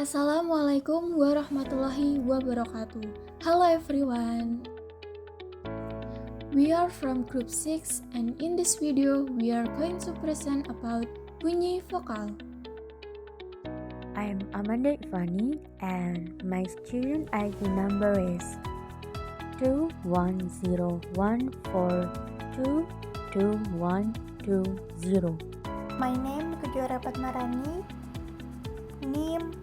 Assalamualaikum warahmatullahi wabarakatuh. Hello everyone. We are from group 6 and in this video we are going to present about bunyi vokal. I'm Amanda Ivani and my student ID number is 21014222120. My name Kejora Padmarani, NIM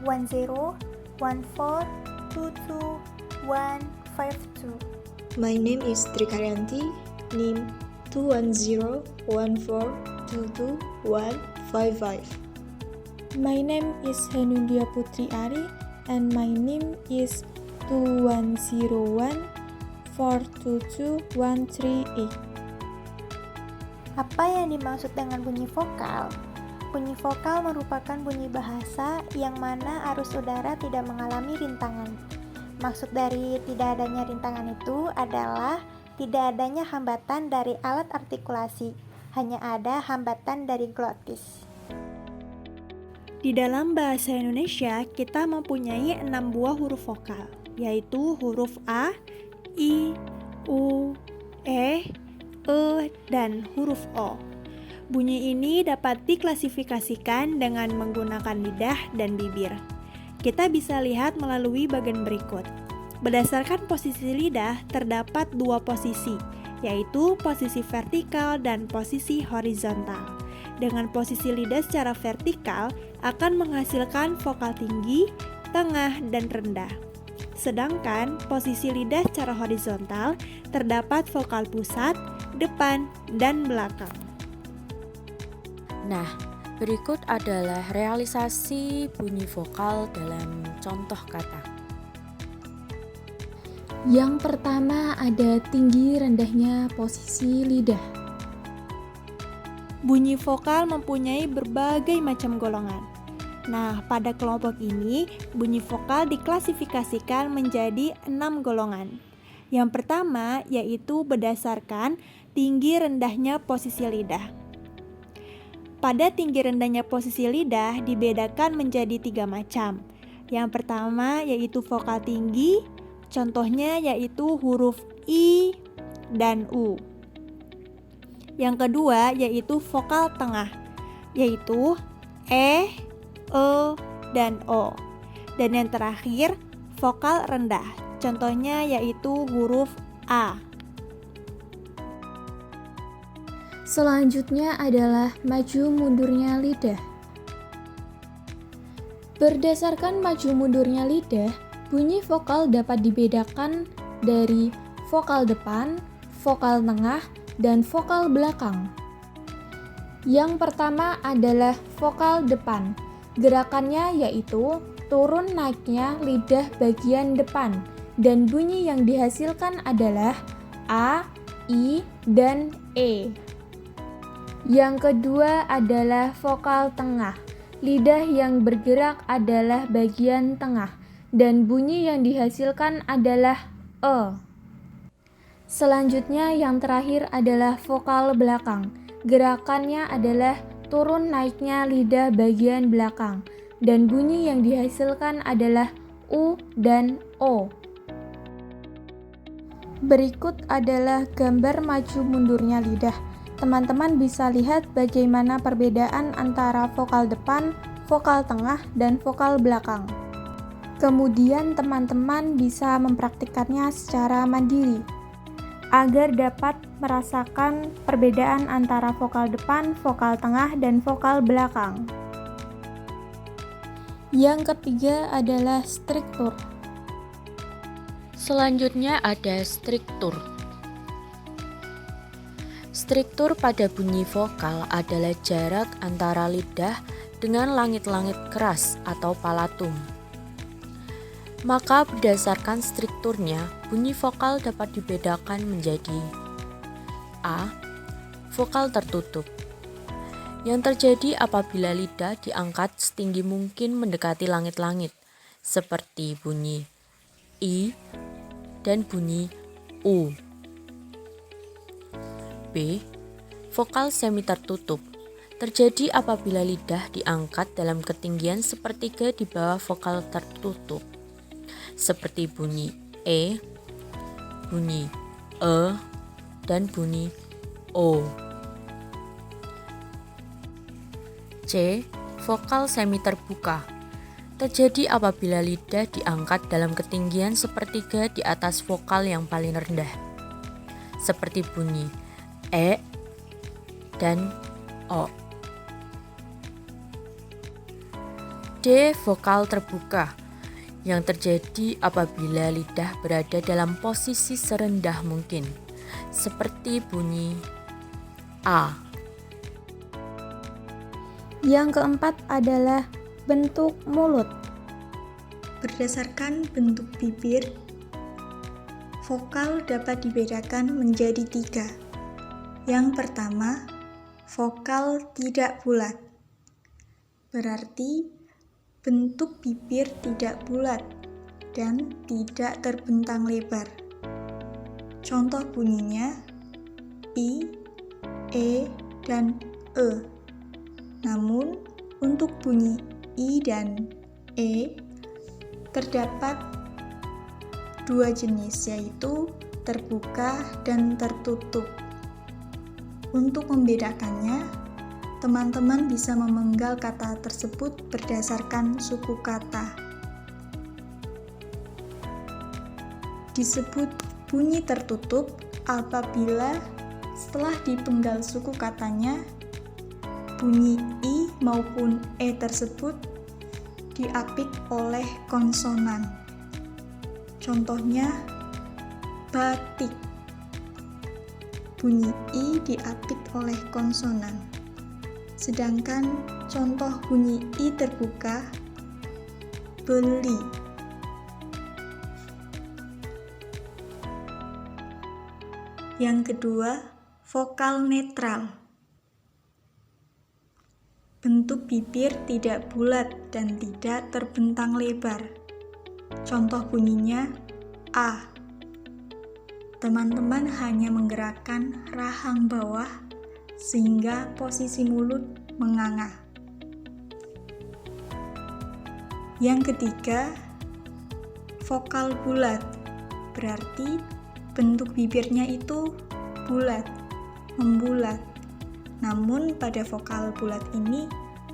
21014222152. My name is Trikaryanti, NIM 21014222155. My name is Hanundia Putri Ari and my NIM is 21014222138. Apa yang dimaksud dengan bunyi vokal? Bunyi vokal merupakan bunyi bahasa yang mana arus udara tidak mengalami rintangan. Maksud dari tidak adanya rintangan itu adalah tidak adanya hambatan dari alat artikulasi, hanya ada hambatan dari glotis. Di dalam bahasa Indonesia, kita mempunyai 6 buah huruf vokal, yaitu huruf A, I, U, E, dan huruf O. Bunyi ini dapat diklasifikasikan dengan menggunakan lidah dan bibir. Kita bisa lihat melalui bagian berikut. Berdasarkan posisi lidah, terdapat 2 posisi, yaitu posisi vertikal dan posisi horizontal. Dengan posisi lidah secara vertikal akan menghasilkan vokal tinggi, tengah, dan rendah. Sedangkan posisi lidah secara horizontal terdapat vokal pusat, depan, dan belakang. Nah, berikut adalah realisasi bunyi vokal dalam contoh kata. Yang pertama ada tinggi rendahnya posisi lidah. Bunyi vokal mempunyai berbagai macam golongan. Nah, pada kelompok ini, bunyi vokal diklasifikasikan menjadi 6 golongan. Yang pertama yaitu berdasarkan tinggi rendahnya posisi lidah. Pada tinggi rendahnya posisi lidah dibedakan menjadi 3 macam. Yang pertama yaitu vokal tinggi, contohnya yaitu huruf I dan U. Yang kedua yaitu vokal tengah, yaitu E, dan O. Dan yang terakhir vokal rendah, contohnya yaitu huruf A. Selanjutnya adalah maju mundurnya lidah. Berdasarkan maju mundurnya lidah, bunyi vokal dapat dibedakan dari vokal depan, vokal tengah, dan vokal belakang. Yang pertama adalah vokal depan. Gerakannya yaitu turun naiknya lidah bagian depan, dan bunyi yang dihasilkan adalah A, I, dan E. Yang kedua adalah vokal tengah. Lidah yang bergerak adalah bagian tengah, dan bunyi yang dihasilkan adalah E. Selanjutnya yang terakhir adalah vokal belakang. Gerakannya adalah turun naiknya lidah bagian belakang, dan bunyi yang dihasilkan adalah U dan O. Berikut adalah gambar maju mundurnya lidah. Teman-teman bisa lihat bagaimana perbedaan antara vokal depan, vokal tengah, dan vokal belakang. Kemudian teman-teman bisa mempraktikkannya secara mandiri agar dapat merasakan perbedaan antara vokal depan, vokal tengah, dan vokal belakang. Yang ketiga adalah struktur. Selanjutnya ada struktur. Struktur pada bunyi vokal adalah jarak antara lidah dengan langit-langit keras atau palatum. Maka berdasarkan strukturnya, bunyi vokal dapat dibedakan menjadi A. Vokal tertutup, yang terjadi apabila lidah diangkat setinggi mungkin mendekati langit-langit, seperti bunyi I dan bunyi U. B. Vokal semi tertutup, terjadi apabila lidah diangkat dalam ketinggian sepertiga di bawah vokal tertutup, seperti bunyi E, bunyi E, dan bunyi O. C. Vokal semi terbuka terjadi apabila lidah diangkat dalam ketinggian sepertiga di atas vokal yang paling rendah, seperti bunyi E dan O. D. Vokal terbuka yang terjadi apabila lidah berada dalam posisi serendah mungkin, seperti bunyi A. Yang keempat adalah bentuk mulut. Berdasarkan bentuk bibir, vokal dapat dibedakan menjadi 3. Yang pertama, vokal tidak bulat. Berarti bentuk bibir tidak bulat dan tidak terbentang lebar. Contoh bunyinya I, E, dan E. Namun, untuk bunyi I dan E terdapat 2 jenis, yaitu terbuka dan tertutup. Untuk membedakannya, teman-teman bisa memenggal kata tersebut berdasarkan suku kata. Disebut bunyi tertutup apabila setelah dipenggal suku katanya, bunyi I maupun E tersebut diapit oleh konsonan. Contohnya, batik. Bunyi I diapit oleh konsonan. Sedangkan contoh bunyi I terbuka, beli. Yang kedua, vokal netral. Bentuk bibir tidak bulat dan tidak terbentang lebar. Contoh bunyinya A. Teman-teman hanya menggerakkan rahang bawah sehingga posisi mulut menganga. Yang ketiga, vokal bulat. Berarti bentuk bibirnya itu bulat, membulat. Namun pada vokal bulat ini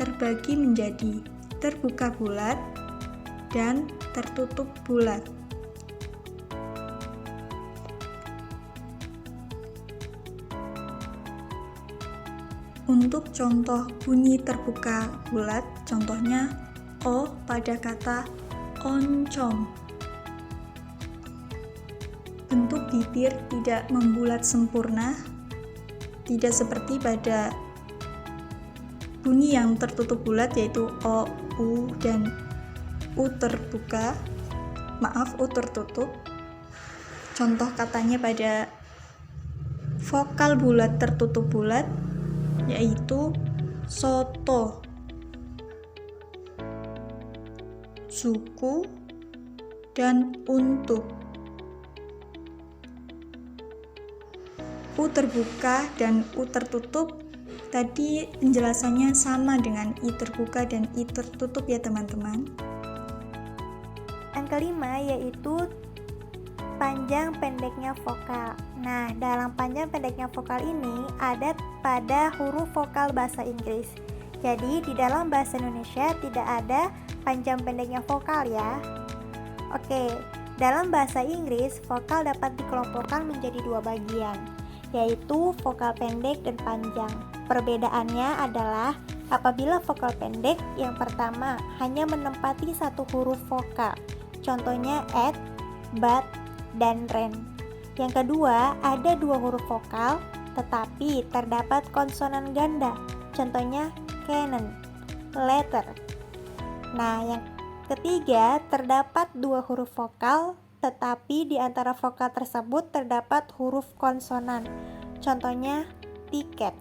terbagi menjadi terbuka bulat dan tertutup bulat. Untuk contoh bunyi terbuka bulat, contohnya O pada kata oncom. Bentuk bibir tidak membulat sempurna, tidak seperti pada bunyi yang tertutup bulat yaitu O, U, dan U terbuka. U tertutup. Contoh katanya pada vokal bulat tertutup bulat yaitu soto, suku, dan untuk. U terbuka dan U tertutup tadi penjelasannya sama dengan I terbuka dan I tertutup ya teman-teman. Yang kelima yaitu panjang pendeknya vokal. Nah, dalam panjang pendeknya vokal ini ada pada huruf vokal bahasa Inggris. Jadi, di dalam bahasa Indonesia tidak ada panjang pendeknya vokal ya. Oke, dalam bahasa Inggris, vokal dapat dikelompokkan menjadi 2 bagian, yaitu vokal pendek dan panjang. Perbedaannya adalah apabila vokal pendek, yang pertama hanya menempati 1 huruf vokal. Contohnya at, but, dan ren. Yang kedua, ada 2 huruf vokal tetapi terdapat konsonan ganda. Contohnya canon, letter. Nah, yang ketiga, terdapat 2 huruf vokal tetapi di antara vokal tersebut terdapat huruf konsonan. Contohnya tiket.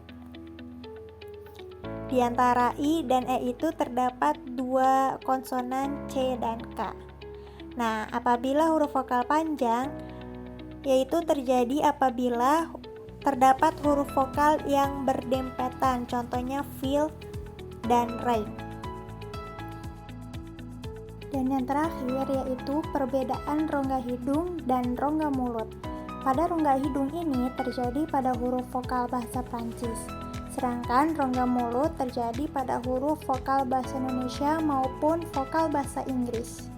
Di antara I dan E itu terdapat 2 konsonan C dan K. Nah, apabila huruf vokal panjang, yaitu terjadi apabila terdapat huruf vokal yang berdempetan, contohnya feel dan rain. Dan yang terakhir yaitu perbedaan rongga hidung dan rongga mulut. Pada rongga hidung ini terjadi pada huruf vokal bahasa Prancis, sedangkan rongga mulut terjadi pada huruf vokal bahasa Indonesia maupun vokal bahasa Inggris.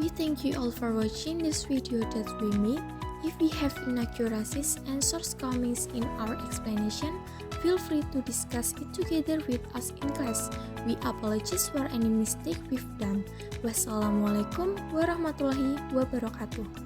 We thank you all for watching this video that we made. If we have inaccuracies and shortcomings in our explanation, feel free to discuss it together with us in class. We apologize for any mistake we've done. Wassalamualaikum warahmatullahi wabarakatuh.